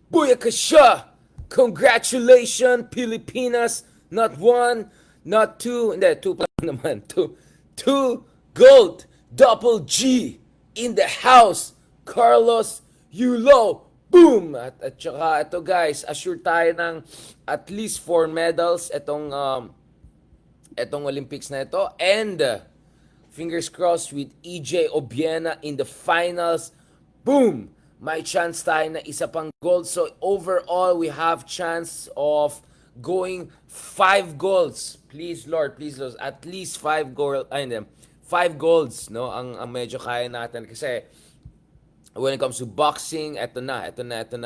Booyakasha! Congratulations, Pilipinas! Not one, not two, hindi, two pa naman. Two gold, double G in the house. Carlos Yulo. Boom! At saka ito guys, assure tayo ng at least 4 medals etong Olympics na ito. And fingers crossed with EJ Obiena in the finals. Boom! May chance tayo na isa pang gold. So overall, we have chance of going 5 golds. Please Lord, at least 5 golds, no? Ang medyo kaya natin kasi when it comes to boxing, eto na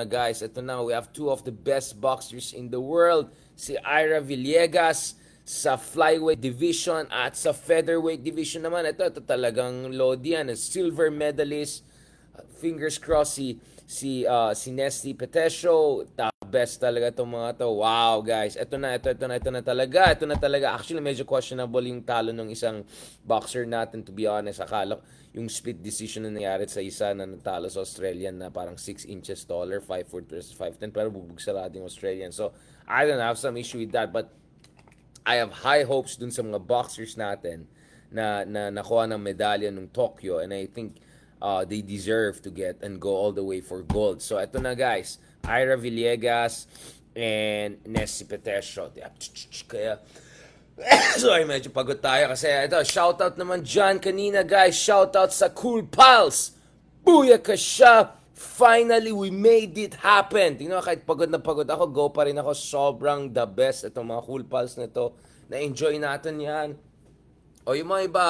guys. Eto na, we have two of the best boxers in the world. Si Ira Villegas sa flyweight division at sa featherweight division naman. Ito talagang load yan. Silver medalist. Fingers crossed si Nesty Petesio. Best talaga itong mga to. Wow, guys. Ito na talaga. Actually, medyo questionable yung talo ng isang boxer natin, to be honest. Akala yung split decision na nangyari sa isa na natalo sa Australian na parang 6 inches taller, 5'4" versus 5'10", pero bubog sarado yung Australian. So, I don't have some issue with that. But, I have high hopes dun sa mga boxers natin na nakuha ng medalya nung Tokyo. And I think they deserve to get and go all the way for gold. So, eto na guys. Ira Villegas and Nessie Petesio. Kaya, sorry, medyo pagod tayo kasi ito, shoutout naman dyan kanina guys. Shoutout sa Cool Pals. Booyakasha! Finally, we made it happen. Tingnan mo, kahit pagod na pagod ako, go pa rin ako. Sobrang the best itong mga Cool Pals na ito. Na-enjoy natin yan. O yung mga iba,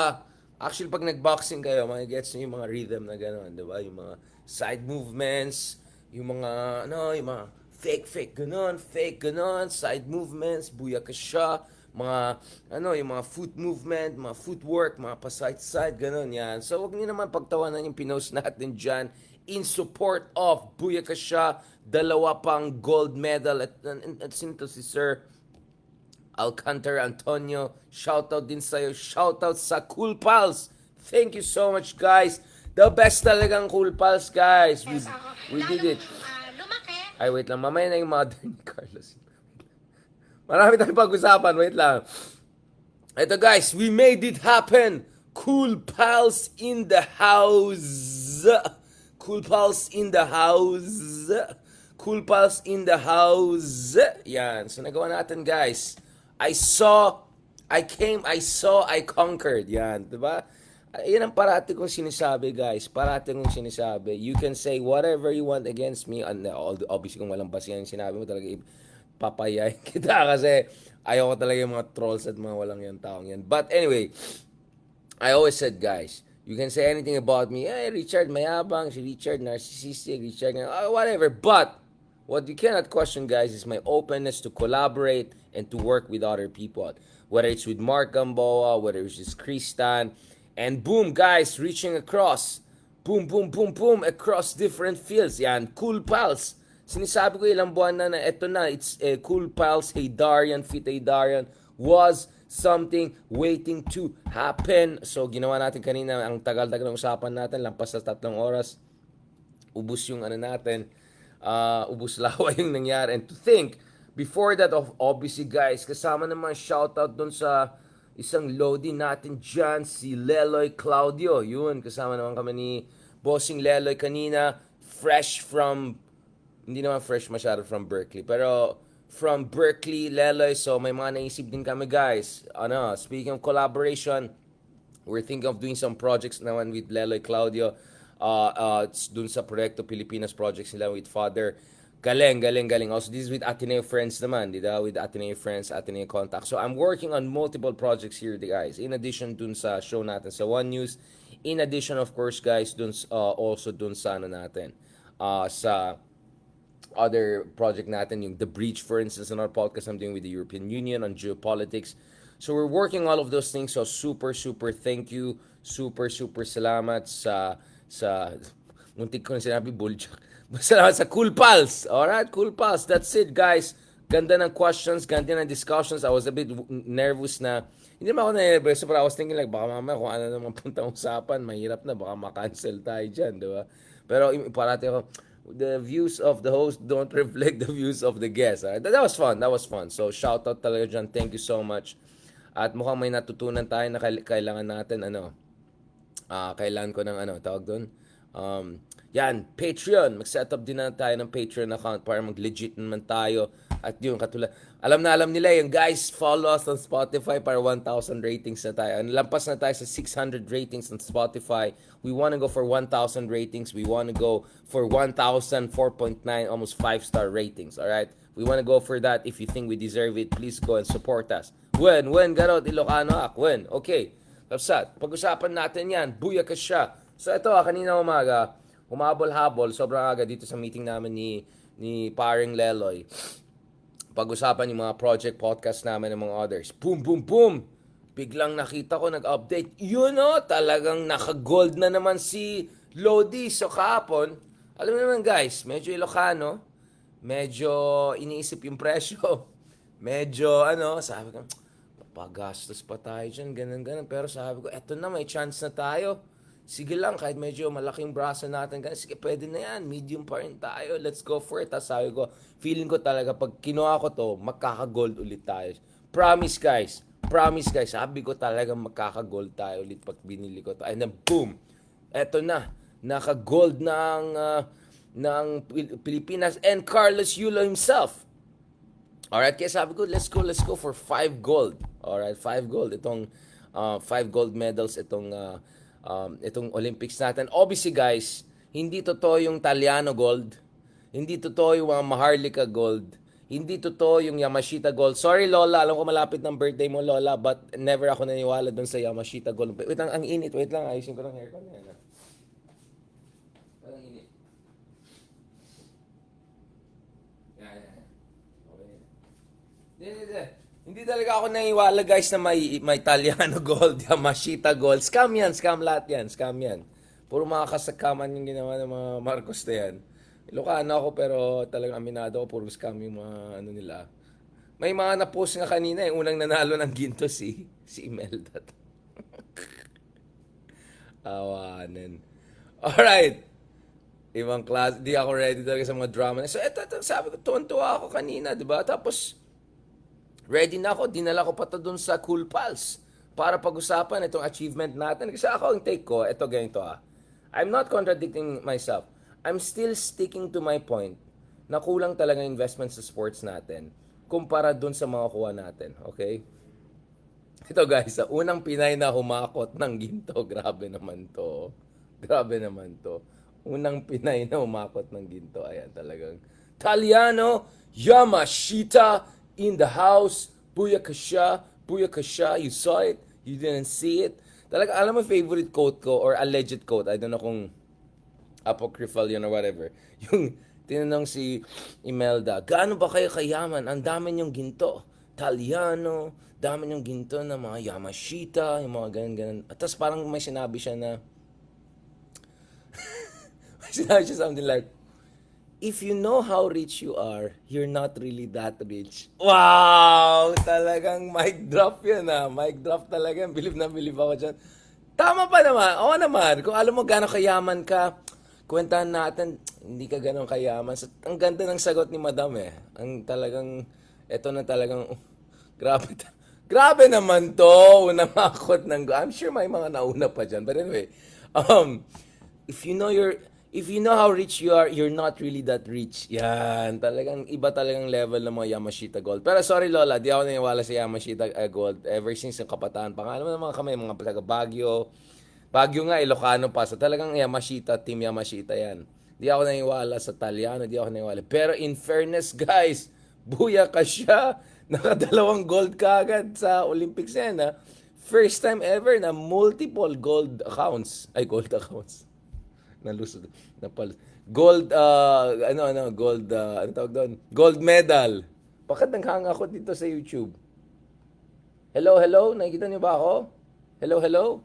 actually pag nag-boxing kayo, gets nyo yung mga rhythm na gano'n, di ba? Yung mga side movements, yung mga, yung mga fake ganon, side movements, booyakasha, mga, yung mga foot movement, mga footwork, mga pa-side-side, ganon, yan. So, wag niyo naman pagtawanan yung pinost natin dyan in support of booyakasha, 2 pang gold medal, at sino si Sir Alcantara Antonio, shoutout din sa'yo, shoutout sa Cool Pals. Thank you so much, guys. The best talagang Cool Pals, guys. We did it. Ay, wait lang. Mamaya na yung mother ni Carlos. Marami tayong pag-usapan. Wait lang. Ito, guys. We made it happen. Cool Pals in the house. Cool Pals in the house. Cool Pals in the house. Yan. So, nagawa natin, guys. I conquered. Yan, diba? Yan ang parati kong sinasabi, guys. Parati kong sinasabi. You can say whatever you want against me. Obviously, kung walang basihan yung sinabi mo, talaga papayayin kita kasi ayoko talaga yung mga trolls at mga walang yung taong yan. But anyway, I always said, guys, you can say anything about me. Hey, Richard, mayabang. Si Richard, narcissistic. Richard, whatever. But, what you cannot question, guys, is my openness to collaborate and to work with other people. Whether it's with Mark Gamboa, whether it's with Kristan. And boom, guys, reaching across. Boom, across different fields. Yan, Cool Pals. Sinisabi ko ilang buwan na eto na, it's Cool Pals, Hey Darian, Fit Hey Darian, was something waiting to happen. So, ginawa natin kanina, ang tagal-tagal ng usapan natin, lampas sa 3 oras. Ubus yung natin, ubus lawa yung nangyari. And to think, before that, obviously guys, kasama naman shoutout dun sa isang loading natin dyan, si Leloy Claudio. Yun, kasama naman kami ni Bossing Leloy kanina, fresh from, hindi naman fresh masyado from Berkeley, pero from Berkeley, Leloy. So may mga naisip din kami, guys. Speaking of collaboration, we're thinking of doing some projects naman with Leloy Claudio. Dun sa Proyekto Pilipinas projects nila with Father. Galing. Also, this is with Ateneo Friends naman, diba? With Ateneo Friends, Ateneo Contact. So, I'm working on multiple projects here, guys. In addition dun sa show natin sa One News. In addition, of course, guys, also dun sa natin. Sa other project natin, yung The Breach, for instance, in our podcast I'm doing with the European Union on geopolitics. So, we're working all of those things. So, super thank you. Super salamat sa muntik ko na sinabi, bullshit. Salamat sa Cool Pals. Alright, Cool Pals. That's it, guys. Ganda ng questions, ganda ng discussions. I was a bit nervous na, hindi naman ako na-nervous, but I was thinking like, baka mamaya kung ano naman puntang usapan, mahirap na, baka makancel tayo dyan, di ba? Pero parati ako, the views of the host don't reflect the views of the guest. That was fun. That was fun. So shout out talaga dyan. Thank you so much. At mukhang may natutunan tayo na kailangan natin kailangan ko ng tawag doon. Yan, Patreon. Mag-set up din na tayo ng Patreon account para mag-legit naman tayo. At yung katulad, alam nila yung guys, follow us on Spotify para 1,000 ratings na tayo. Lampas na tayo sa 600 ratings on Spotify. We want to go for 1,000 ratings. We want to go for 1,000, 4.9, almost 5-star ratings. Alright? We want to go for that. If you think we deserve it, please go and support us. When, Garot, Ilocano ak. When, okay. Kapsat, pag-usapan natin yan. Buya ka siya. So ito, kanina umaga, humabol-habol, sobrang aga dito sa meeting namin ni Paring Leloy. Pag-usapan yung mga project podcast namin ng mga others. Boom, boom, boom! Biglang nakita ko, nag-update. Talagang naka-gold na naman si Lodi. So kahapon, alam mo naman guys, medyo Ilocano, medyo iniisip yung presyo. Medyo sabi ko, pagastos pa tayo dyan, ganun. Pero sabi ko, eto na, may chance na tayo. Sige lang, kahit medyo malaking braso natin, sige, pwede na yan, medium pa rin tayo, let's go for it. Tapos sabi ko, feeling ko talaga, pag kinuha ko to, makaka-gold ulit tayo. Promise guys, sabi ko talaga makaka-gold tayo ulit pag binili ko to. And then boom, eto na, naka-gold ng Pilipinas and Carlos Yulo himself. Alright, kaya sabi ko, let's go for 5 gold. Alright, 5 gold. Itong 5 gold medals, itong Olympics natin. Obviously guys, hindi totoo yung Taliano gold. Hindi totoo yung mga Maharlika gold. Hindi totoo yung Yamashita gold. Sorry Lola, alam ko malapit ng birthday mo Lola, but never ako naniwala dun sa Yamashita gold. Wait lang, ang init. Wait lang, ayusin ko ng aircon. Ang init. Hindi talaga ako naniwala guys na may Italiano gold, Yamashita gold. Scam lahat yan. Puro mga kasakaman yung ginawa ng mga Marcos na yan. Ilocano ako pero talagang aminado ako, puro scam yung mga nila. May mga na-post nga kanina, unang nanalo ng ginto si Imelda. Awanan. Alright. Ibang class, di ako ready talaga sa mga drama. So eto sabi ko, tuwan-tuwa ako kanina, di ba? Tapos, ready na ako, dinala ko pa to dun sa Cool Pals para pag-usapan itong achievement natin. Kasi ako, ang take ko, ito ganito I'm not contradicting myself. I'm still sticking to my point na kulang talaga investment sa sports natin kumpara dun sa mga kuha natin. Okay? Ito guys, sa unang Pinay na humakot ng ginto, grabe naman to. Unang Pinay na humakot ng ginto. Ayan talagang Taliano Yamashita in the house. Booyakasha. You saw it. You didn't see it. Talaga, alam mo favorite quote ko or alleged quote. I don't know kung apocryphal yun or whatever. Yung tinanong si Imelda, gaano ba kayo kayaman? Ang dami niyong ginto. Taliano, dami niyong ginto na mga Yamashita, yung mga ganun. At tapos parang may sinabi siya na something like, if you know how rich you are, you're not really that rich. Wow! Talagang mic drop yun Mic drop talaga. Believe na believe ako dyan. Tama pa naman. Oo naman. Kung alam mo gano'ng kayaman ka, kwentahan natin, hindi ka gano'ng kayaman. So, ang ganda ng sagot ni Madam Ang talagang, eto na talagang, grabe naman to. Unang makot ng, I'm sure may mga nauna pa dyan. But anyway, if you know how rich you are, you're not really that rich. Yan, talagang iba talagang level ng mga Yamashita gold. Pero sorry Lola, di ako naniwala sa Yamashita gold ever since yung kabataan. Pangalan mo naman kami, mga taga Baguio. Baguio nga, Ilocano pa. So talagang Yamashita, Team Yamashita yan. Di ako naniwala sa Taliano, di ako naniwala. Pero in fairness guys, buya ka siya. Nakadalawang gold kagad sa Olympics yan First time ever na multiple gold accounts. Gold accounts. Nalusod. Gold, gold, ano tawag doon? Gold medal. Bakit nanghang ako dito sa YouTube? Hello? Nakikita niyo ba ako? Hello?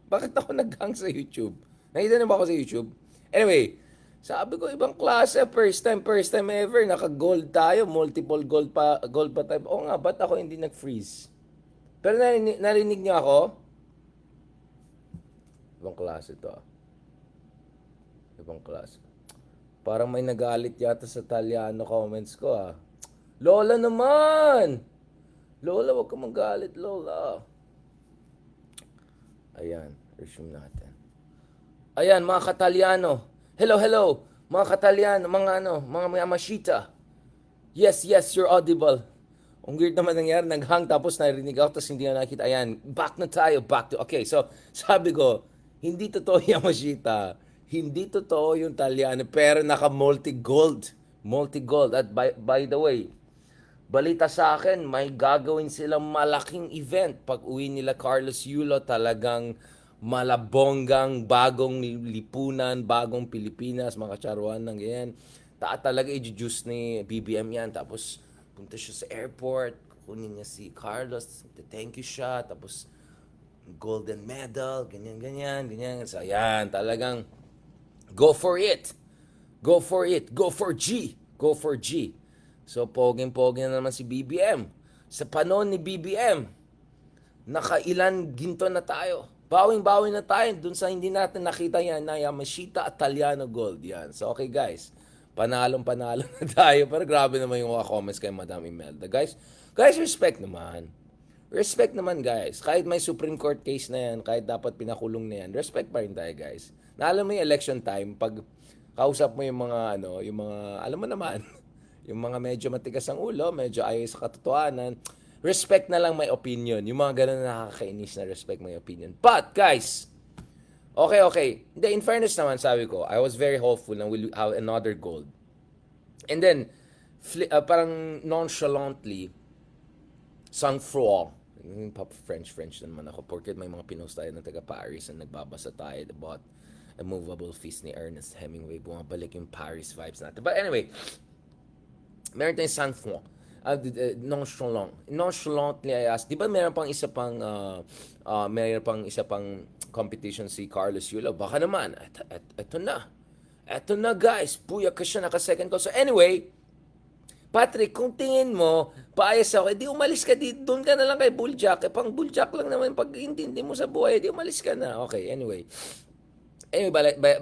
Bakit ako naghang sa YouTube? Nakikita niyo ba ako sa YouTube? Anyway, sabi ko ibang klase, first time ever, naka-gold tayo, multiple gold pa tayo. Oo nga, ba't ako hindi nag-freeze? Pero narinig niyo ako? Ibang klase to Ibang klase. Parang may nagalit yata sa Italiano comments ko ah. Lola naman! Lola, wag ka magalit, Lola. Ayan, resume natin. Ayan, mga Katalyano. Hello, hello. Mga Katalyano, mga Yamashita. Yes, yes, you're audible. Ang weird naman nangyari, naghang tapos narinig ako tapos hindi na nakita. Ayan, back na tayo, back to... Okay, so sabi ko, hindi totoo Yamashita. Hindi totoo yung Talyano, pero naka-multi-gold. Multi-gold. At by the way, balita sa akin, may gagawin silang malaking event. Pag uwi nila Carlos Yulo, talagang malabonggang, bagong lipunan, bagong Pilipinas, mga kacharuan ng ganyan. Talaga i-juice ni BBM yan. Tapos, punta siya sa airport, kunin niya si Carlos, thank you siya, tapos golden medal, ganyan. So, yan, talagang go for it. Go for it. Go for G. Go for G. So, poging-pogi na naman si BBM. Sa panon ni BBM, nakailan ginto na tayo. Bawing-bawing na tayo dun sa hindi natin nakita yan na Yamashita at Talyano Gold. Yan. So, okay guys. Panalong-panalo na tayo. Pero grabe naman yung mga comments kay Madam Imelda. Guys, respect naman. Respect naman guys. Kahit may Supreme Court case na yan, kahit dapat pinakulong na yan, respect pa rin tayo guys. Naalam mo yung election time, pag kausap mo yung mga, alam mo naman, yung mga medyo matigas ang ulo, medyo ayaw sa katotohanan, respect na lang may opinion. Yung mga ganun na nakakainis na respect may opinion. But, guys, okay. In fairness naman, sabi ko, I was very hopeful na we'll have another gold. And then, parang nonchalantly, sang-froid, French naman ako, porket may mga pinost tayo ng taga-Paris na nagbabasa tayo about a movable feast ni Ernest Hemingway. Bumabalik yung Paris vibes natin. But anyway, meron tayong sang-froid. Nonchalantly I asked, di ba meron pang isa pang competition si Carlos Yulo? Baka naman, eto na guys, puya ka siya, naka-second call. So anyway, Patrick, kung tingin mo, paayos ako, di umalis ka dito, doon ka na lang kay Bulljack. Pang Bulljack lang naman, pag intindi mo sa buhay, di umalis ka na. Okay, anyway,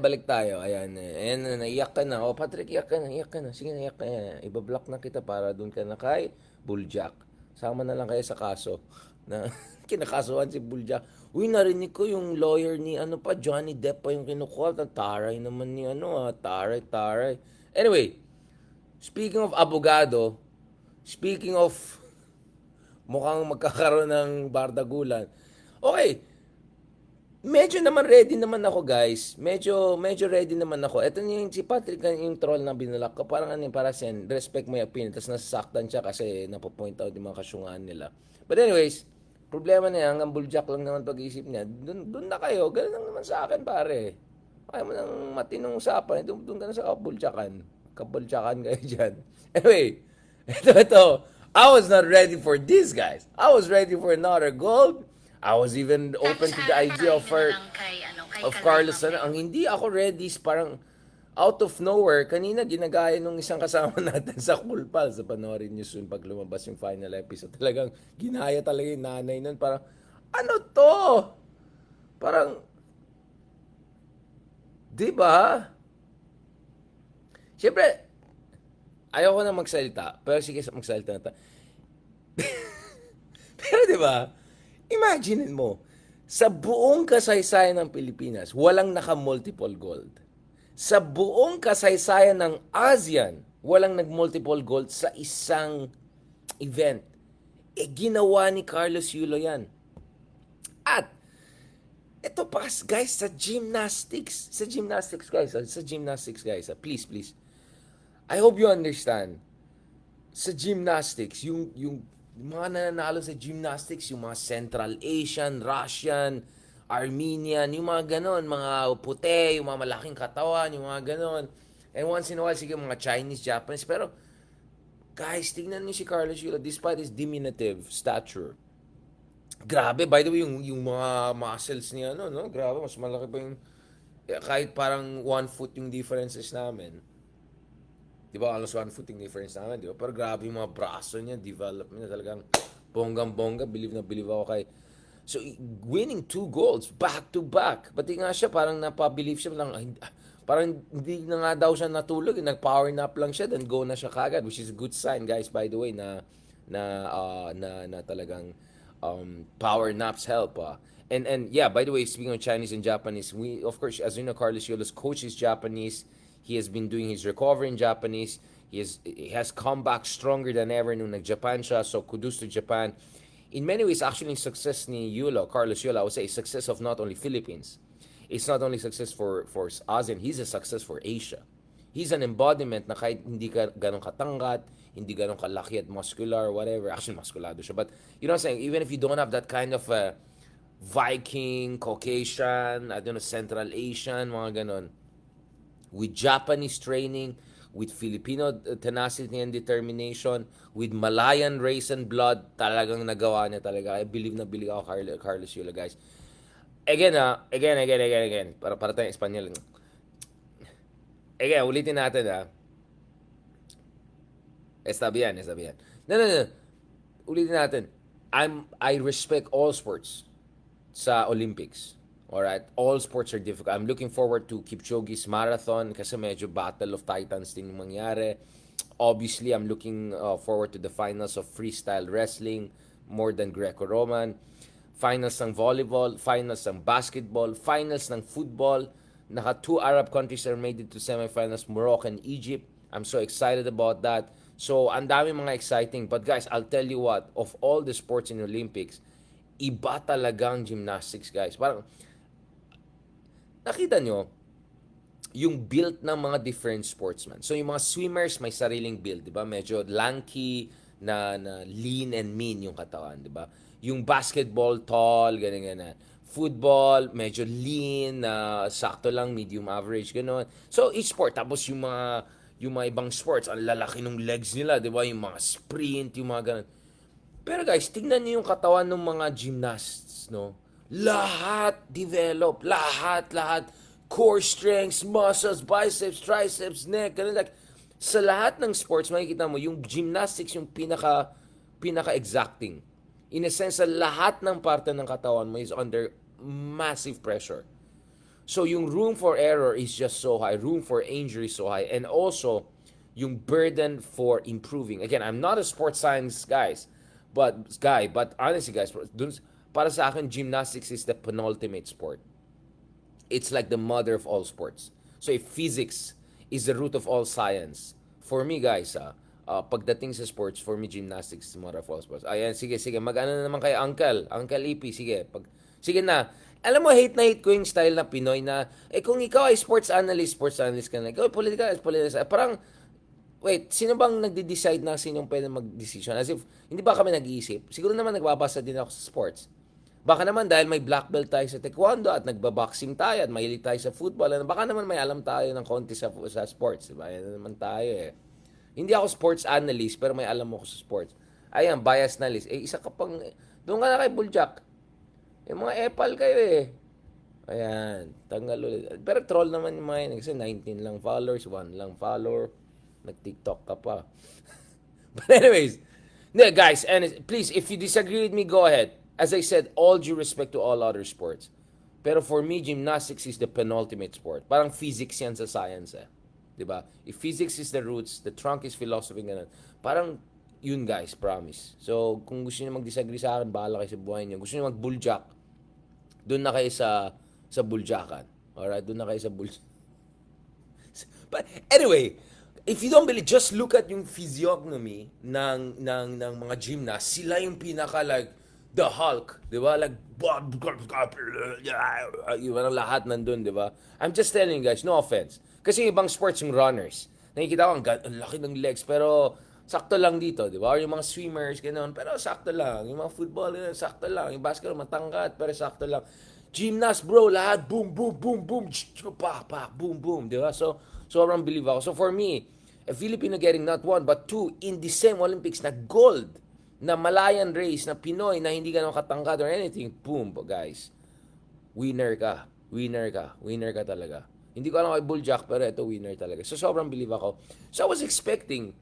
balik tayo. Ayan, naiyak ka na. Patrick, iyak ka na. Sige, naiyak ka na. Ibablock na kita para doon ka na kay Bulljack. Sama na lang kayo sa kaso na kinakasuhan si Bulljack. Uy, narinig ko yung lawyer ni Johnny Depp pa yung kinukuha. Taray naman ni taray. Anyway, speaking of abogado, speaking of mukhang magkakaroon ng bardagulan. Okay, medyo naman ready naman ako guys. Medyo ready naman ako. Ito yung si Patrick yung troll na binalak ko. Parang para siya, respect my opinion. Tapos nasasaktan siya kasi napopoint out yung mga kasyungan nila. But anyways, problema na yan. Hanggang Bulljack lang naman pag-iisip niya. Doon na kayo. Ganun lang naman sa akin pare. Kaya mo nang matinong usapan. Doon ka na sa Bulljackan. Kabulljakan kayo dyan. Anyway, ito. I was not ready for this guys. I was ready for another gold. I was even open to the idea of Carlos. Ang hindi ako ready, parang out of nowhere, kanina ginagaya nung isang kasama natin sa Kulpal. Sa panoorin nyo soon pag lumabas yung final episode. Talagang ginaya talaga yung nanay nun. Parang, ano to? Parang, di ba? Siyempre, ayoko na magsalita. Pero sige, magsalita na tayo. Pero di ba? Imagine mo, sa buong kasaysayan ng Pilipinas, walang naka-multiple gold. Sa buong kasaysayan ng ASEAN, walang nag-multiple gold sa isang event. Ginawa ni Carlos Yulo yan. At, ito pa guys, sa gymnastics guys, please. I hope you understand. Sa gymnastics, yung mga nananalo sa gymnastics, yung mga Central Asian, Russian, Armenian, yung mga ganon, mga puti, yung mga malaking katawan, yung mga ganon. And once in a while, sige, mga Chinese, Japanese. Pero, guys, tingnan niyo si Carlos Yulo, despite his diminutive stature. Grabe, by the way, yung mga muscles niya, grabe, mas malaki pa yung, kahit parang 1 foot yung differences namin. Di ba, alas 1 foot yung difference namin, di ba? Pero grabe yung mga braso niya, development niya, talagang bonggang-bongga, believe ako kay... So, winning 2 golds, back to back. Pati nga siya, parang napabilieve siya lang, Parang hindi na nga daw siya natulog, nag-power nap lang siya, then go na siya kagad, which is a good sign, guys, by the way, na talagang power naps help. And yeah, by the way, speaking of Chinese and Japanese, we of course, as you know, Carlos Yola's coach is Japanese. He has been doing his recovery in Japanese. He has come back stronger than ever nung nag-Japan siya. So kudos to Japan. In many ways, actually, success ni Yola, Carlos Yola, I would say, is success of not only Philippines. It's not only success for ASEAN, he's a success for Asia. He's an embodiment na kahit hindi ka ganong katanggat, hindi ganong kalaki at muscular, whatever. Actually, musculado siya. But, you know what I'm saying? Even if you don't have that kind of Viking, Caucasian, I don't know, Central Asian, mga ganon, with Japanese training, with Filipino tenacity and determination, with Malayan race and blood, talagang nagawa niya talaga. I believe na believe ako Carlos Yola, guys. Again. Para tayong Espanyol. Again, ulitin natin Está bien. No. Ulitin natin. I respect all sports sa Olympics. Alright? All sports are difficult. I'm looking forward to Kipchoge's marathon kasi medyo battle of titans din yung mangyari. Obviously, I'm looking forward to the finals of freestyle wrestling more than Greco-Roman. Finals ng volleyball, finals ng basketball, finals ng football. Two Arab countries are made it to semifinals, Morocco and Egypt. I'm so excited about that. So, ang dami mga exciting. But guys, I'll tell you what, of all the sports in the Olympics, iba talagang gymnastics, guys. Parang, nakita nyo, yung build ng mga different sportsmen. So, yung mga swimmers, may sariling build, di ba? Medyo lanky, na lean and mean yung katawan, di ba? Yung basketball, tall, ganyan. Football, medyo lean, sakto lang, medium average, gano'n. So, each sport. Tapos yung mga ibang sports, ang lalaki ng legs nila, di ba? Yung mga sprint, yung mga gano'n. Pero guys, tingnan niyo yung katawan ng mga gymnasts, no? Lahat develop. Lahat. Core strengths, muscles, biceps, triceps, neck, ganun. Like, sa lahat ng sports, makikita mo, yung gymnastics yung pinaka-exacting. In a sense, lahat ng parte ng katawan mo is under massive pressure. So, yung room for error is just so high. Room for injury is so high. And also, yung burden for improving. Again, I'm not a sports science but honestly, guys, para sa akin, gymnastics is the penultimate sport. It's like the mother of all sports. So, if physics is the root of all science, for me, guys, pagdating sa sports, for me, gymnastics is the mother of all sports. Ayan, sige, mag-ano na naman kay Uncle EP, sige. Sige na. Alam mo, hate ko yung style na Pinoy na, kung ikaw ay sports analyst ka na, ikaw political. Parang, wait, sino bang nagde-decide na sinong pwede mag-decision? As if, hindi ba kami nag-iisip? Siguro naman nagbabasa din ako sa sports. Baka naman dahil may black belt tayo sa taekwondo at nagbaboxing tayo at mahilig tayo sa football, baka naman may alam tayo ng konti sa sports. Diba? Yan naman tayo Hindi ako sports analyst, pero may alam mo ko sa sports. Ayan, bias na list. Isa ka pang, doon ka na kay Buljak. Yung mga epal kayo Ayan, tanggal ulit. Pero troll naman yung mga yun. Kasi 19 lang followers, 1 lang follower. Nag-TikTok ka pa. But anyways, guys, and please, if you disagree with me, go ahead. As I said, all due respect to all other sports. Pero for me, gymnastics is the penultimate sport. Parang physics yan sa science Diba? If physics is the roots, the trunk is philosophy, ganun. Parang yun, guys, promise. So, kung gusto niyo mag-disagree sa akin, bahala kayo sa buhay niyo. Gusto niyo mag-buljak, doon na kayo sa buljakan. Alright? Doon na kayo sa buljak. But anyway, if you don't believe, just look at yung physiognomy ng mga gymnasts. Sila yung pinaka like the Hulk, di ba? Like, yung lahat nandun, di ba? I'm just telling you guys, no offense. Kasi yung ibang sports, yung runners, nakikita ko, ang laki ng legs, pero sakto lang dito, di ba? Or yung mga swimmers, gano'n, pero sakto lang. Yung mga football, sakto lang. Yung basketball, matangkat, pero sakto lang. Gymnast, bro, lahat, boom, boom, boom, boom, pak, boom, boom, di ba? So, sobrang believe ako. So, for me, a Filipino getting not one, but two, in the same Olympics, na gold, na Malayan race, na Pinoy, na hindi ganun katangkad or anything, boom, guys. Winner ka talaga. Hindi ko alam kay Buljak, pero ito winner talaga. So, sobrang believe ako. So, I was expecting,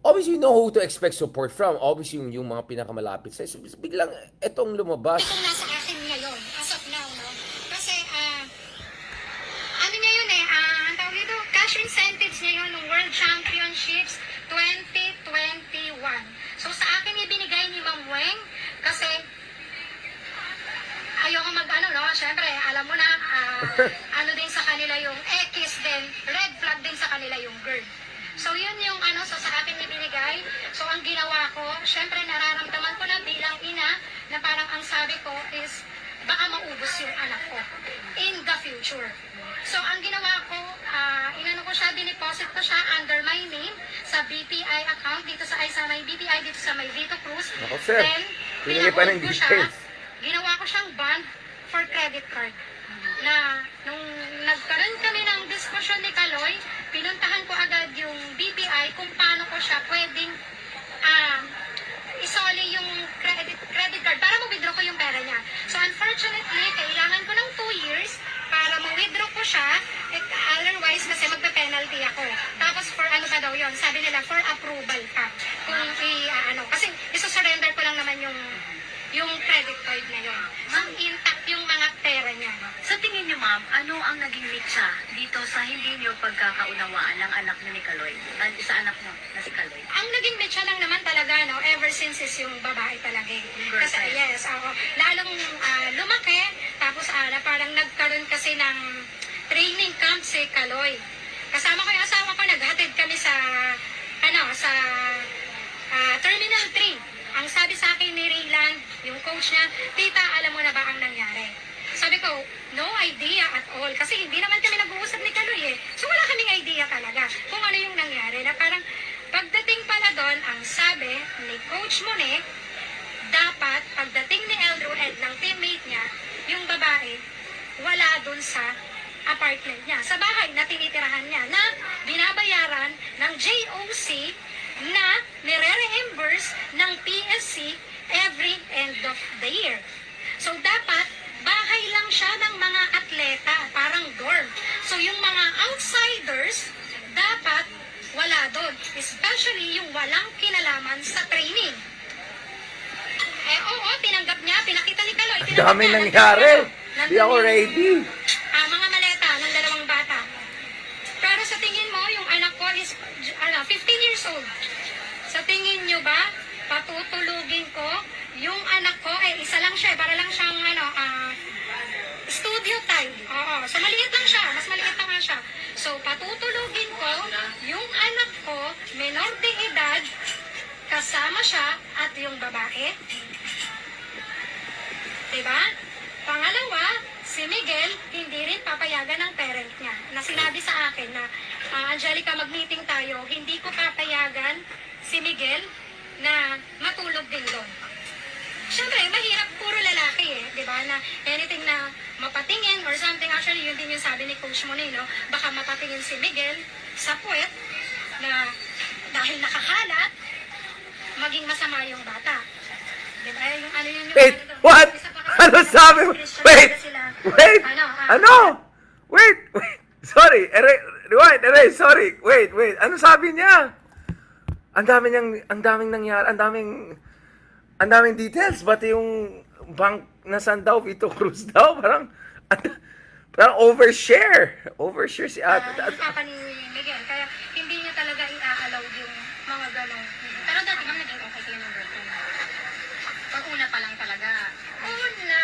obviously, you know who to expect support from. Obviously, yung mga pinakamalapit sa so, biglang, etong lumabas. Itong nasa akin ngayon, as of now, no? Kasi, footage niya yun ng World Championships 2021. So sa akin ibinigay ni Ma'am Weng kasi ayoko no? Siyempre, alam mo na, ano din sa kanila yung X din, red flag din sa kanila yung girl. So yun yung so sa akin ibinigay. So ang ginawa ko, siyempre nararamdaman ko na bilang ina, na parang ang sabi ko is, baka maubos yung anak ko in the future. So ang ginawa ko, inano ko siya, dineposit ko siya under my name sa BPI account, dito sa may BPI, dito sa may Vito Cruz. Ako, sir. Then, Pinili pa ng pinahold ko siya, details. ginawa ko siyang bond for credit card. Na nung nagkaroon kami ng diskusyon ni Kaloy, pinuntahan ko agad yung BPI kung paano ko siya pwedeng isoli yung credit card para ma-withdraw ko yung pera niya. So unfortunately, kailangan ko ng 2 years para ma-withdraw ko siya. Otherwise, kasi magpe-penalty ako. Tapos for ano pa daw yun? Sabi nila, for approval pa. Kung kasi iso-surrender ko lang naman yung credit card na yun. So, intact yung mga pera niya. Sa tingin niyo, ma'am, ano ang naging mitsa dito sa hindi niyo pagkakaunawaan ng anak niyo ni Kaloy? Sa anak mo na si Kaloy? Ang naging mecha lang naman talaga, ever since is yung babae talaga. Girl Kasi, side. yes, lalong lumaki, tapos parang nagkaroon kasi ng training camp si Kaloy. Kasama ko yung asawa ko, naghatid kami sa Terminal 3. Ang sabi sa akin ni Raylan, yung coach niya, tita, alam mo na ba ang nangyari? Sabi ko, no idea at all. Kasi hindi naman kami nag-uusap ni Kaloy eh. So wala kaming idea talaga kung ano yung nangyari. Na parang pagdating pala doon, ang sabi ni Coach Monique, dapat pagdating ni Eldred ng teammate niya, yung babae, wala doon sa apartment niya. Sa bahay na tinitirahan niya na binabayaran ng JOC na nire-reimburse ng PSC every end of the year. So dapat bahay lang siya ng mga atleta, parang dorm. So yung mga outsiders, dapat wala doon. Especially yung walang kinalaman sa training. Oo, tinanggap niya, pinakita ni Kaloy. Ang dami nangyari. Hindi ako ready. Mga maleta ng dalawang bata. Pero sa tingin mo, yung anak ko is 15 years old. Sa tingin nyo ba, patutulugin ko yung anak ko, isa lang siya, para lang siyang studio time. Oo, so maliit lang siya, mas maliit na nga siya. So patutulugin ko yung anak ko, menor de edad, kasama siya at yung babae. Diba? Pangalawa, si Miguel, hindi rin papayagan ng parent niya. Na sinabi sa akin na, Angelica, mag-meeting tayo, hindi ko papayagan si Miguel na matulog din doon. Siyempre, mahirap, puro lalaki di ba? Na anything na mapatingin or something, actually, yun din yung sabi ni Coach Monet, no? Baka mapatingin si Miguel sa puwet na dahil nakakalat, maging masama yung bata. Di ba? Yung yun yung... Wait, what? Ano sabi mo? Wait! Ano? Wait! Sorry, rewind, sorry. Wait. Ano sabi niya? Ang daming nangyari, ang daming details. Pati yung bank na saan daw, Vito Cruz daw, parang overshare. Overshare si ate. Papa ni Miguel, kaya hindi niya talaga i-allow yung mga ganong. Pero dati ma'am, naging okay kayo ng girlfriend. Pag-una pa lang talaga. Una,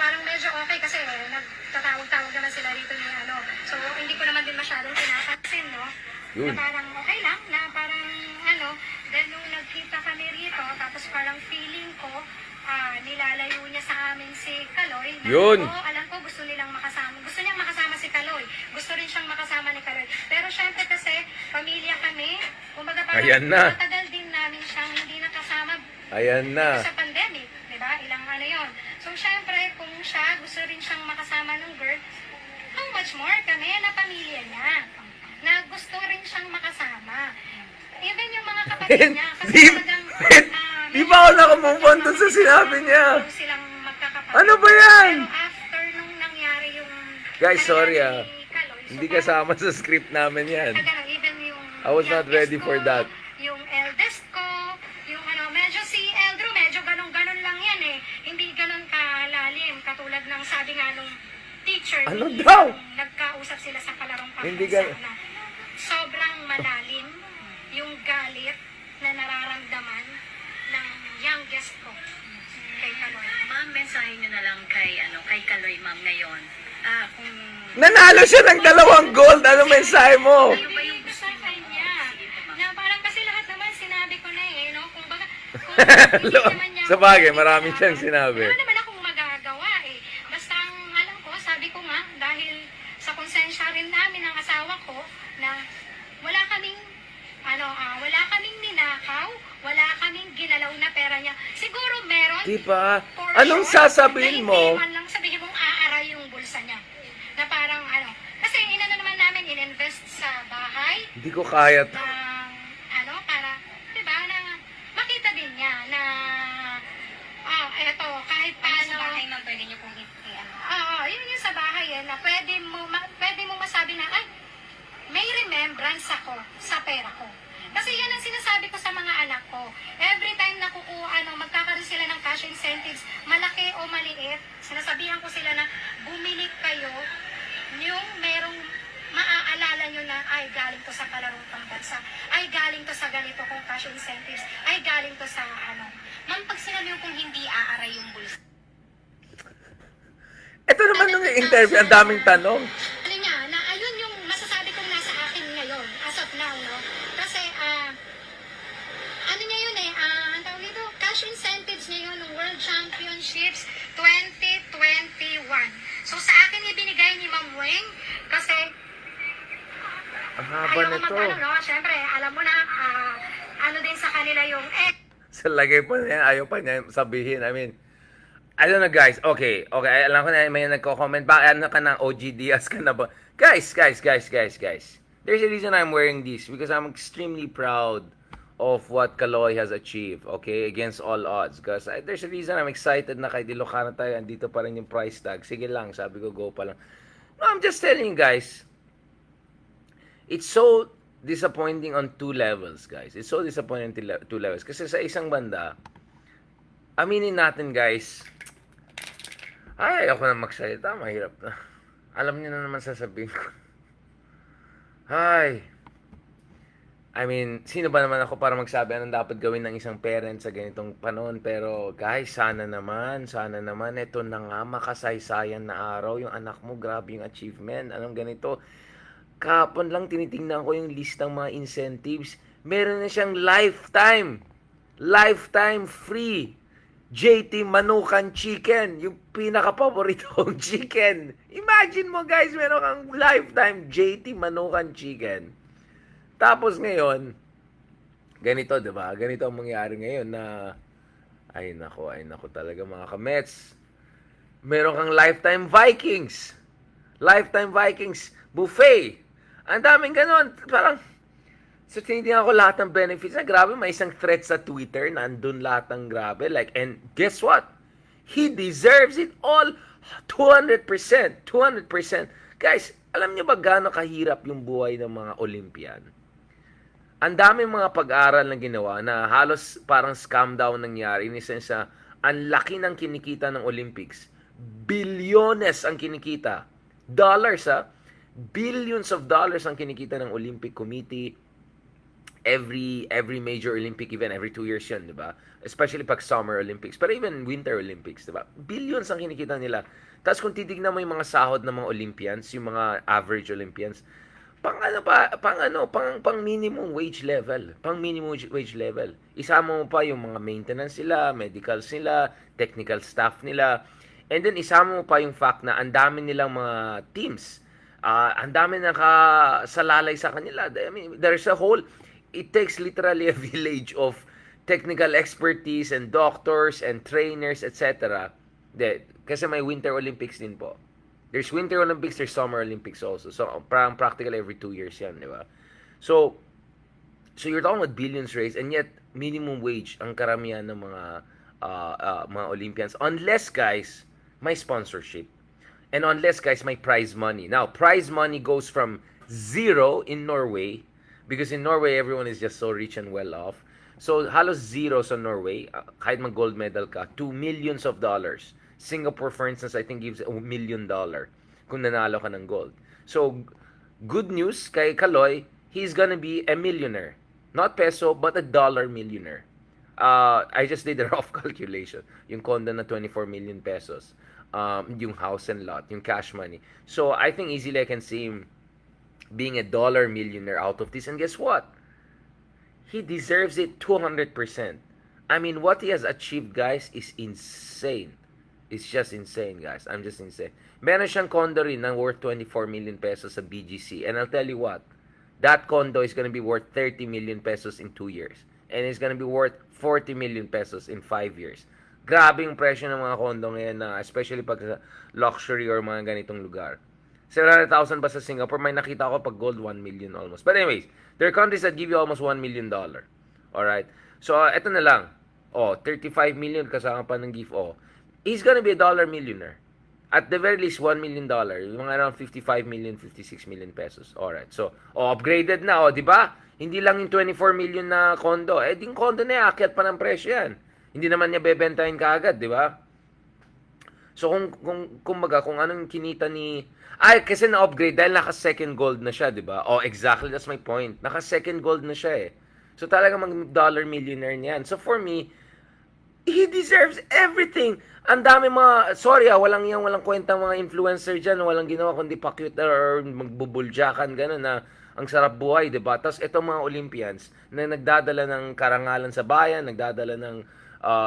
parang medyo okay kasi nagtatawag-tawag naman sila rito ni So, hindi ko naman din masyadong pinapansin, no? Yun. Na parang okay lang, na parang then nung nagkita kami rito, tapos parang feeling ko, nilalayo niya sa amin si Kaloy. Yun. Alam ko, gusto niyang makasama si Kaloy. Gusto rin siyang makasama ni Kaloy. Pero syempre kasi, pamilya kami, kumbaga parang Ayan na. matagal din namin siyang hindi nakasama Ayan na. sa pandemic, di ba? Ilang yon. So, syempre, kung siya, gusto rin siyang makasama ng girl, how much more kami na pamilya niya, na gusto rin siyang makasama. Even yung mga kapatid niya, kasi talagang, Di ba ako nakamove on dun sa sinabi niya? silang magkakapatid. Ano ba yan? Pero after nung nangyari yung... Guys, sorry nangyari ni Kaloy, so Hindi parang- kasama sa script namin yan. Even yung I was not youngest ready for ko, that. Yung eldest ko, yung medyo si Eldro, medyo ganon-ganon lang yan Hindi ganon kalalim, katulad ng sabi nga nung teacher Ano ni daw? nung nagkausap sila sa palarong Hindi pamilya ganon. na mensahe nyo na lang kay, kay Kaloy, ma'am, ngayon? Kung... Nanalo siya ng 2 gold. Ano mensahe mo? Ano ba yung Hindi gusto sa niyo? kanya. Na parang kasi lahat naman sinabi ko na eh, no? Kung baga, kung hindi naman niya Sa bagay, marami siyang sinabi. wala naman akong magagawa eh. Basta ang alam ko, sabi ko nga, dahil sa konsensya rin namin ng asawa ko, na wala kaming, wala kaming ninakaw, wala kaming ginalaw na pera niya. Siguro meron, Diba? for Anong sure, sasabihin na mo? hindi man lang sabihin mong aaray yung bulsa niya. Na parang kasi inano naman namin, in-invest sa bahay, Hindi ko kaya to. para, di ba, na makita din niya na, eto, kahit paano, Sa bahay, ma'am, pwede nyo pong yun yung sa bahay na pwede mo masabi na, ay, may remembrance ako sa pera ko. Kasi yan ang sinasabi ko sa mga anak ko. Every time na magkakaroon sila ng cash incentives, malaki o maliit, sinasabihan ko sila na bumili kayo yung merong maaalala nyo na, ay, galing to sa palarong pambansa, ay, galing to sa ganito kong cash incentives, ay, galing to sa Ma'am, pag sinabi mo kung hindi aaray yung bulsa, Ito naman nung interview, ang daming tanong. Ano niya, na ayun yung masasabi kong nasa akin ngayon, as of now, no? Kasi, ano niya yun ang tawag dito, cash incentives niya yun ng World Championships 2021. So, sa akin ibinigay ni Ma'am Weng, kasi, Ang haba ayaw nito. no? Siyempre, alam mo na, ano din sa kanila yung, Sa lagay pa niya, ayaw pa niya sabihin. I don't know guys. Okay. Alam ko na may nagko-comment. Ano ka na? OG Diaz ka na ba? Guys. There's a reason I'm wearing this because I'm extremely proud of what Kaloy has achieved. Okay? Against all odds. Because there's a reason I'm excited na kay Dilocana tayo. Andito pa rin yung price tag. Sige lang. Sabi ko, go pa lang. No, I'm just telling you guys. It's so disappointing on 2 levels, guys. It's so disappointing on 2 levels. Kasi sa isang banda, aminin natin, guys, ay, ayoko na magsalita. Mahirap na. Alam niyo na naman sasabihin ko. Sino ba naman ako para magsabi anong dapat gawin ng isang parent sa ganitong panahon? Pero, guys, sana naman, ito na nga, makasaysayan na araw. Yung anak mo, grabe yung achievement. Anong ganito? Kahapon lang tinitingnan ko yung list ng mga incentives. Meron na siyang lifetime free JT Manukan Chicken, yung pinaka-paborito kong chicken. Imagine mo guys, meron kang lifetime JT Manukan Chicken. Tapos ngayon, ganito, diba? Ganito ang mangyari ngayon na, ay nako talaga mga kamets. Meron kang lifetime Vikings buffet. Ang daming ganon. Parang, so tinitingnan ko lahat ng benefits. Grabe, may isang thread sa Twitter na andun lahat ng grabe. And guess what? He deserves it all 200%. Guys, alam niyo ba gaano kahirap yung buhay ng mga Olympian? Ang daming mga pag-aaral na ginawa na halos parang scam daw nangyari. In a sense na, ang laki ng kinikita ng Olympics. Bilyones ang kinikita. Dollars, billions of dollars ang kinikita ng Olympic Committee every major Olympic event, every 2 years yun, di ba? Especially pag Summer Olympics, pero even Winter Olympics, di ba? Billions ang kinikita nila. Tapos kung titignan mo yung mga sahod ng mga Olympians, yung mga average Olympians, pang minimum wage level. Isama mo pa yung mga maintenance nila, medicals nila, technical staff nila, and then isama mo pa yung fact na ang dami nilang mga teams. Ang dami nakasalalay sa kanila. It takes literally a village of technical expertise and doctors and trainers, etc. Kasi may Winter Olympics din po. There's Winter Olympics, there's Summer Olympics also. So, practically every 2 years yan, di ba? So you're talking about billions raised, and yet, minimum wage ang karamihan ng mga Olympians. Unless, guys, may sponsorship. And unless, guys, may prize money. Now, prize money goes from 0 in Norway, because in Norway, everyone is just so rich and well off. So, halos 0 sa Norway, kahit mag-gold medal ka, to millions of dollars. Singapore, for instance, I think gives $1 million kung nanalo ka ng gold. So, good news kay Kaloy, he's gonna be a millionaire. Not peso, but a dollar millionaire. I just did a rough calculation. Yung condo na 24 million pesos. Yung house and lot, yung cash money. So, I think easily I can see him being a dollar millionaire out of this. And guess what? He deserves it 200%. I mean, what he has achieved, guys, is insane. It's just insane, guys. I'm just insane. Meron siyang condo rin na worth 24 million pesos sa BGC. And I'll tell you what, that condo is gonna be worth 30 million pesos in 2 years. And it's gonna be worth 40 million pesos in 5 years. Grabe yung presyo ng mga condo ngayon na, especially pag sa luxury or mga ganitong lugar. 700,000 ba sa Singapore? May nakita ako pag gold 1 million almost. But anyways, there are countries that give you almost $1 million. Alright? So, eto na lang. 35 million kasama pa ng gift. He's gonna be a dollar millionaire. At the very least, $1 million. Yung mga around 55 million, 56 million pesos. Alright. So, upgraded na. Di ba? Hindi lang yung 24 million na condo. Yung condo na yan, akyat pa ng presyo yan. Hindi naman niya bebentahin kaagad, di ba? So, kung anong kinita ni... kasi na-upgrade dahil naka-second gold na siya, di ba? Exactly. That's my point. Naka-second gold na siya eh. So, talaga mag-dollar millionaire niyan. So, for me, he deserves everything. Ang dami walang kwentang mga influencer dyan, walang ginawa kundi pa-cute or magbubuljakan, gano'n na ang sarap buhay, diba? Tapos itong mga Olympians na nagdadala ng karangalan sa bayan, nagdadala ng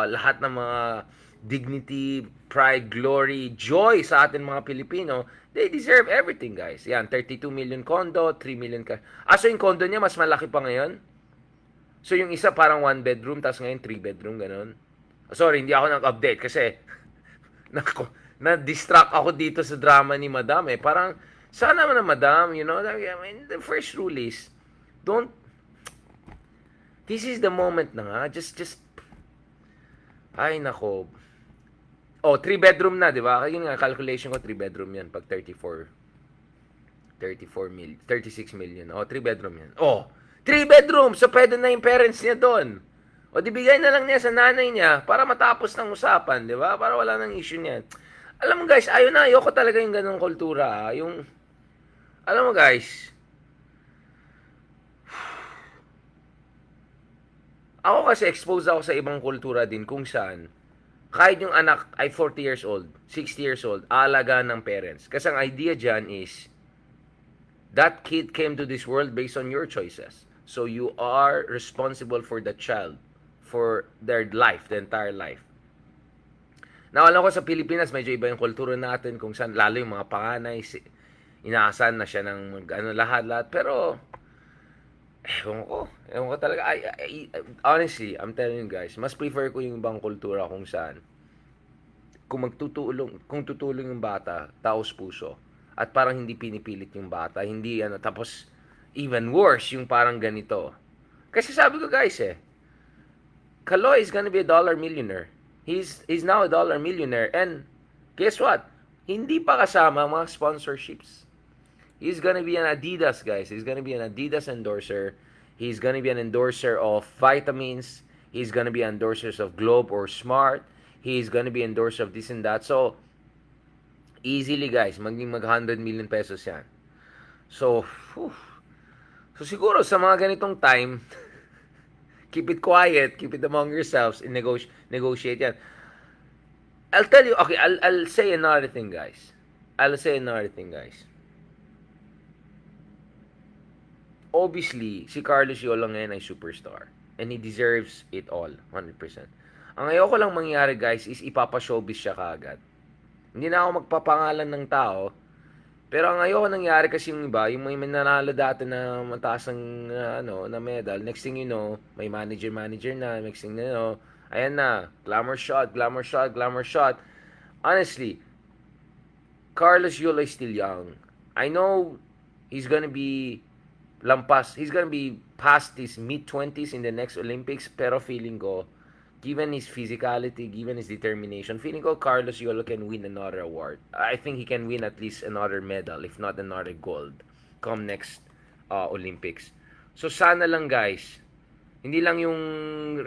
lahat ng mga dignity, pride, glory, joy sa atin mga Pilipino, they deserve everything, guys. Yan, 32 million condo, 3 million so yung condo niya mas malaki pa ngayon? So yung isa parang 1 bedroom, tapos ngayon 3 bedroom, gano'n. Sorry, hindi ako nag-update kasi na-distract ako dito sa drama ni Madam eh. Parang, sana naman na Madam, I mean, the first rule is, this is the moment na nga, ay nako. 3 bedroom na, di ba? Yun nga, calculation ko, 3 bedroom yan, pag 36 million. 3 bedroom yan. 3 bedroom, so pwede na yung parents niya doon. Di bigay na lang niya sa nanay niya para matapos ng usapan, di ba? Para wala nang issue niyan. Alam mo guys, ayoko talaga yung ganung kultura. Alam mo guys, ako kasi exposed ako sa ibang kultura din kung saan kahit yung anak ay 40 years old, 60 years old, aalaga ng parents. Kasi ang idea dyan is, that kid came to this world based on your choices. So you are responsible for the child, for their life, the entire life. Now, alam ko sa Pilipinas, medyo iba yung kultura natin kung saan, lalo yung mga panganay, inaasahan na siya ng lahat. Pero, ewan ko talaga. Honestly, I'm telling you guys, mas prefer ko yung ibang kultura kung saan, kung tutulong yung bata, taos puso, at parang hindi pinipilit yung bata, hindi tapos, even worse, yung parang ganito. Kasi sabi ko guys Kaloy is gonna be a dollar millionaire. He's now a dollar millionaire. And guess what? Hindi pa kasama mga sponsorships. He's gonna be an Adidas, guys. He's gonna be an Adidas endorser. He's gonna be an endorser of vitamins. He's gonna be an endorser of Globe or Smart. He's gonna be endorser of this and that. So, easily, guys, mag 100 million pesos yan. So, so siguro sa mga ganitong time, keep it quiet, keep it among yourselves, and negotiate yan. I'll tell you, okay, I'll say another thing, guys. Obviously, si Carlos Yolo ngayon ay superstar. And he deserves it all, 100%. Ang ayoko lang mangyari, guys, is ipapa-showbiz siya kaagad. Hindi na ako magpapangalan ng tao. Pero ang ayoko nangyari kasi yung iba, yung may nanalo dati na mataas ng na medal, next thing you know, may manager na, next thing you know, ayan na, glamour shot. Honestly, Carlos Yolo is still young. I know he's gonna be past his mid-20s in the next Olympics, pero feeling ko, given his physicality, given his determination, feeling ko Carlos Yolo can win another award. I think he can win at least another medal, if not another gold, come next Olympics. So sana lang guys, hindi lang yung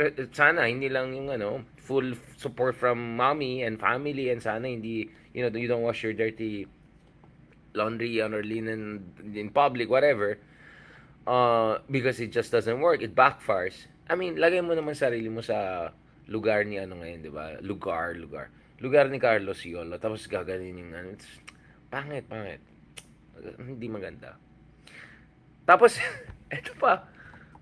full support from mommy and family, and sana hindi, you don't wash your dirty laundry or linen in public, whatever, because it just doesn't work. It backfires. I mean, lagay mo naman sarili mo sa lugar ni ano ngayon, di ba? Lugar. Lugar ni Carlos Yolo. Tapos gaganin yung ano. Pangit. Hindi maganda. Tapos, eto pa.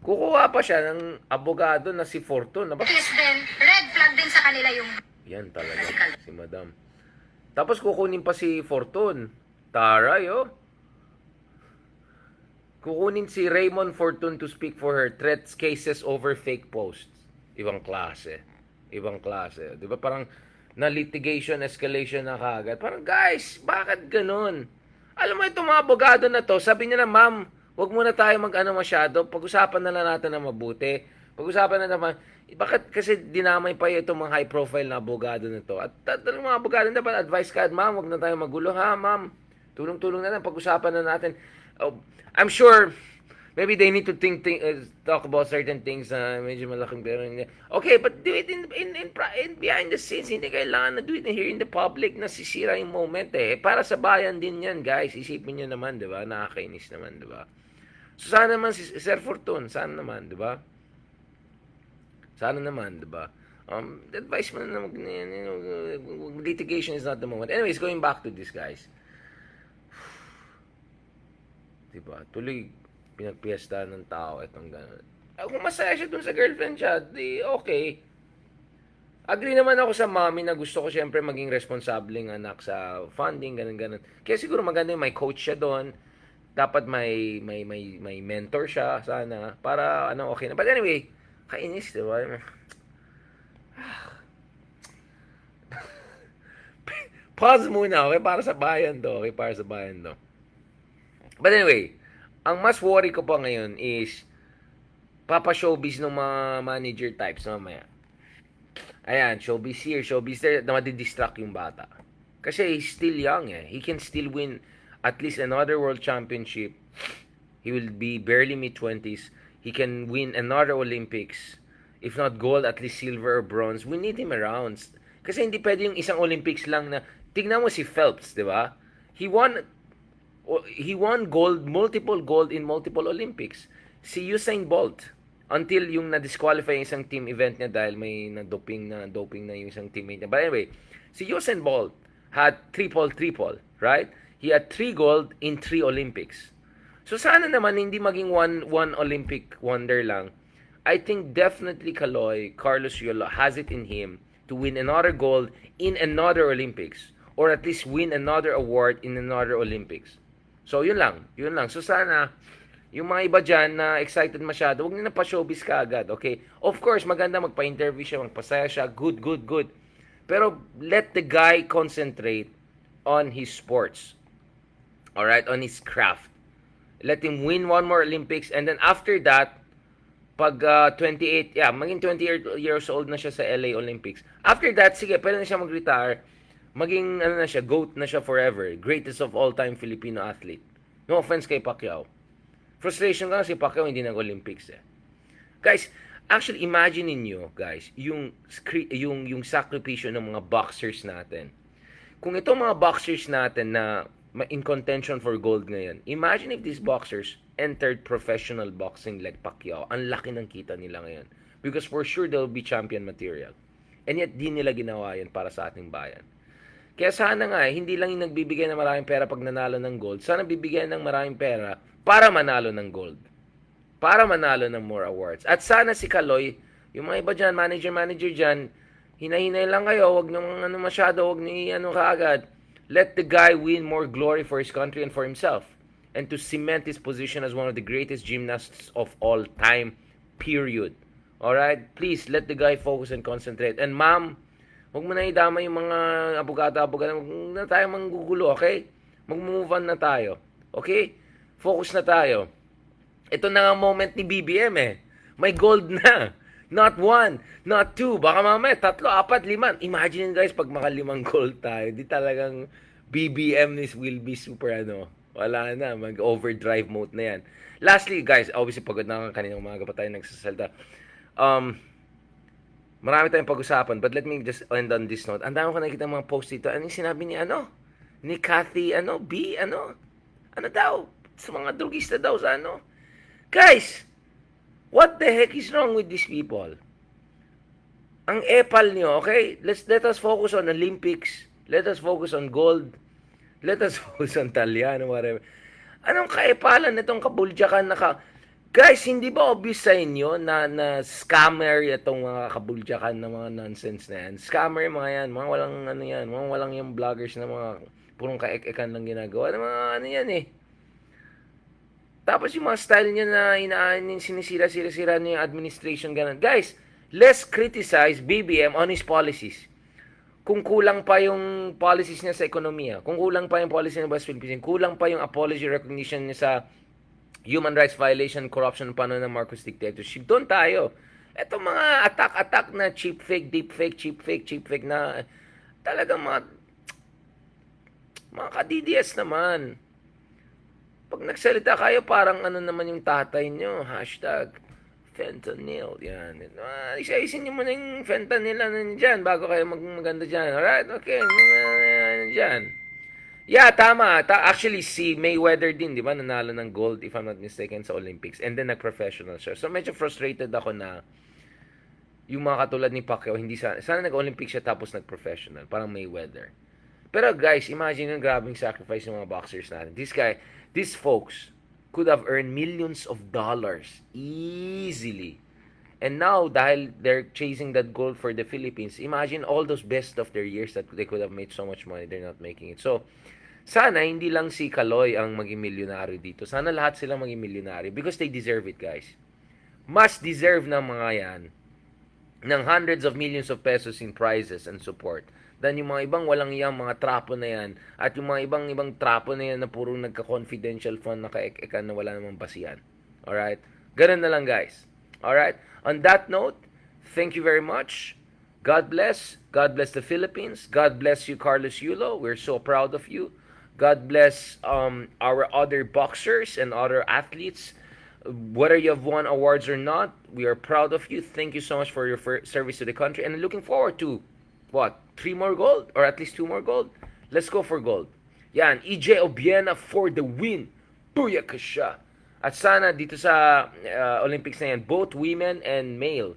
Kukuha pa siya ng abogado na si Fortune. At least din, red flag din sa kanila yung Yan talaga, si Madam. Tapos kukunin pa si Fortune. Taray, oh. Kukunin si Raymond Fortune to speak for her threats cases over fake posts. Ibang klase. Di ba parang na litigation escalation na kagad. Parang guys, bakit ganun? Alam mo itong mga abogado na to, sabi niya na, ma'am, wag muna tayo mag-ano masyado. Pag-usapan na lang natin na mabuti. Pag-usapan na naman, bakit kasi dinamay pa itong mga high profile na abogado na to? At mga abogado dapat advice ka, ma'am, wag na tayo magulo ha, ma'am. Tulong-tulong na lang, pag-usapan na natin. Oh, I'm sure maybe they need to talk about certain things na medyo malaking pero okay, but do it in behind the scenes. Hindi kailangan na do it here in the public na sisira yung moment eh. Para sa bayan din yan, guys. Isipin nyo naman, di ba? Nakakainis naman, di ba? So, sana naman si Sir Fortune, sana naman, di ba? Sana naman, di ba? Advice mo na litigation is not the moment. Anyways, going back to this, guys. Diba? Tuloy pinagpiesta ng tao itong gano'n. Kung masaya siya dun sa girlfriend siya, di okay. Agree naman ako sa mommy na gusto ko siyempre maging responsableng anak sa funding, ganun. Kaya siguro maganda yung may coach siya doon. Dapat may mentor siya sana para ano okay na. But anyway, kainis, diba? Pause muna, okay? Para sa bayan to. But anyway, ang mas worry ko pa ngayon is papa-showbiz ng mga manager types mamaya. Ayan, showbiz here, showbiz there, na madidistract yung bata. Kasi he's still young eh. He can still win at least another world championship. He will be barely mid-20s. He can win another Olympics. If not gold, at least silver or bronze. We need him around. Kasi hindi pwede yung isang Olympics lang na, tignan mo si Phelps, di ba? He won gold, multiple gold in multiple Olympics. Si Usain Bolt, until yung na-disqualify yung isang team event niya dahil may doping na yung isang teammate niya. But anyway, si Usain Bolt had triple, right? He had 3 gold in 3 Olympics. So sana naman hindi maging one Olympic wonder lang. I think definitely Carlos Yolo has it in him to win another gold in another Olympics or at least win another award in another Olympics. So, yun lang. So, sana, yung mga iba dyan na excited masyado, huwag nyo na pa-showbiz ka agad, okay? Of course, maganda magpa-interview siya, magpasaya siya, good. Pero, let the guy concentrate on his sports. Alright? On his craft. Let him win one more Olympics, and then after that, pag 28, maging 20 years old na siya sa LA Olympics. After that, sige, pwede na siya mag-retire. Maging GOAT na siya forever. Greatest of all time Filipino athlete. No offense kay Pacquiao. Frustration ka si Pacquiao hindi nag-Olympics eh. Guys, actually imagine niyo guys, yung sakripisyo ng mga boxers natin. Kung itong mga boxers natin na in contention for gold ngayon, imagine if these boxers entered professional boxing like Pacquiao. Ang laki ng kita nila ngayon. Because for sure they'll be champion material. And yet, di nila ginawa yan para sa ating bayan. Kaya sana nga, hindi lang yung nagbibigay ng maraming pera pag nanalo ng gold. Sana bibigyan ng maraming pera para manalo ng gold. Para manalo ng more awards. At sana si Kaloy, yung mga iba dyan, manager dyan, hinahinay lang kayo, wag nung masyado, wag nyo kaagad. Let the guy win more glory for his country and for himself. And to cement his position as one of the greatest gymnasts of all time, period. Alright? Please, let the guy focus and concentrate. And ma'am, huwag mo na idama yung mga abogado. Huwag na tayo manggugulo, okay? Mag-move on na tayo. Okay? Focus na tayo. Ito na nga moment ni BBM eh. May gold na. Not 1, not 2. Baka mamaya, 3, 4, 5. Imagine guys, pag maka 5 gold tayo, di talagang BBM will be super wala na. Mag-overdrive mode na yan. Lastly, guys, obviously pagod na kaninang umaga pa tayo nagsasalta. Marami tayong pag-usapan, but let me just end on this note. Ang dami ko nakikita mga post dito. Ano yung sinabi ni Kathy, B, ano daw? Sa mga drugista daw sa Guys, What the heck is wrong with these people? Ang epal nyo, okay? Let us focus on Olympics. Let us focus on gold. Let us focus on Taliano, whatever. Anong kaepalan nitong kabuljakan na Guys, hindi ba obvious sa inyo na scammer itong mga kabuljakan na mga nonsense na yan? Scammer mga yan, mga walang ano yan, mga walang yung vloggers na mga purong kaek-ekan lang ginagawa. Mga ano yan eh. Tapos yung mga style niya na sinisira-sira niya yung administration, ganun. Guys, let's criticize BBM on his policies. Kung kulang pa yung policies niya sa ekonomiya, kung kulang pa yung policy ng West Philippines, kulang pa yung apology recognition niya sa human rights violation, corruption, paano ng Marcos dictatorship, doon tayo. Ito mga attack na cheap fake, deep fake, cheap fake na talagang mga ka-DDS naman. Pag nagsalita kayo, parang ano naman yung tatay nyo, #fentanyl, yan. Isa-isin nyo muna yung fentanyl dyan bago kayo maganda dyan. Alright? Okay. Dyan. Yeah, tama. Actually, si Mayweather din, di ba? Nanalo ng gold, if I'm not mistaken, sa Olympics. And then, nag-professional siya. So, medyo frustrated ako na yung mga katulad ni Pacquiao, hindi sana nag-Olympics siya tapos nag-professional. Parang Mayweather. Pero guys, imagine yung grabing sacrifice ng mga boxers natin. These folks could have earned millions of dollars easily. And now, dahil they're chasing that gold for the Philippines, imagine all those best of their years that they could have made so much money. They're not making it. So, sana hindi lang si Kaloy ang maging milyonaryo dito. Sana lahat sila maging milyonaryo because they deserve it, guys. Mas deserve ng mga yan ng hundreds of millions of pesos in prizes and support than yung mga ibang walang iyang mga trapo na yan at yung mga ibang trapo na yan na puro nagka-confidential fund na kaek-ekan na wala namang basihan. Alright? Ganun na lang, guys. Alright? On that note, thank you very much. God bless. God bless the Philippines. God bless you, Carlos Yulo. We're so proud of you. God bless our other boxers and other athletes. Whether you have won awards or not, we are proud of you. Thank you so much for your service to the country. And looking forward to, 3 more gold? Or at least 2 more gold? Let's go for gold. Yan, EJ Obiena for the win. Booyakasha. At sana dito sa Olympics na yan, both women and male,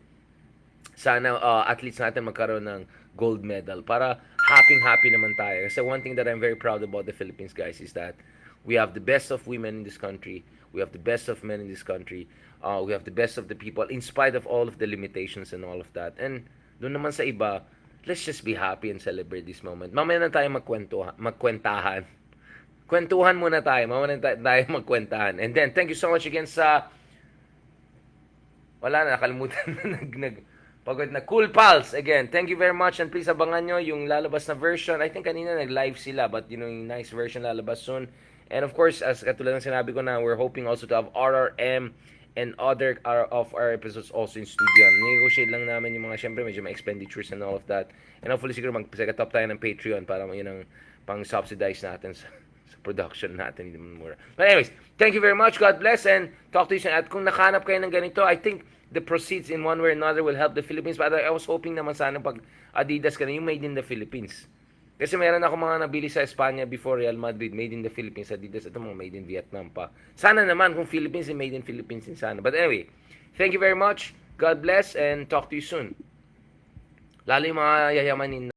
sana athletes natin magkaroon ng gold medal para happy naman tayo. Kasi one thing that I'm very proud about the Philippines, guys, is that we have the best of women in this country. We have the best of men in this country. We have the best of the people in spite of all of the limitations and all of that. And doon naman sa iba, let's just be happy and celebrate this moment. Mamaya na tayo magkwentahan. Kwentuhan muna tayo. Mamaya na tayo magkwentahan. And then, thank you so much again sa wala na, nakalimutan na pagod na Cool Pals. Again, thank you very much and please abangan nyo yung lalabas na version. I think kanina nag-live sila but yung nice version lalabas soon. And of course, as katulad ng sinabi ko na, we're hoping also to have RRM and other of our episodes also in studio. Negotiate lang namin yung mga, syempre, medyo may expenditures and all of that. And hopefully, siguro mag-set-up tayo ng Patreon para yun ang pang-subsidize natin sa production natin. Hindi naman mura. But anyways, thank you very much. God bless and talk to you soon. At kung nakahanap kayo ng ganito, I think the proceeds in one way or another will help the Philippines. But I was hoping naman sana pag Adidas ka na, yung made in the Philippines. Kasi meron ako mga nabili sa Espanya before Real Madrid, made in the Philippines, Adidas, ito mga made in Vietnam pa. Sana naman kung Philippines, made in Philippines din sana. But anyway, thank you very much. God bless and talk to you soon. Lalo yung mga yayamanin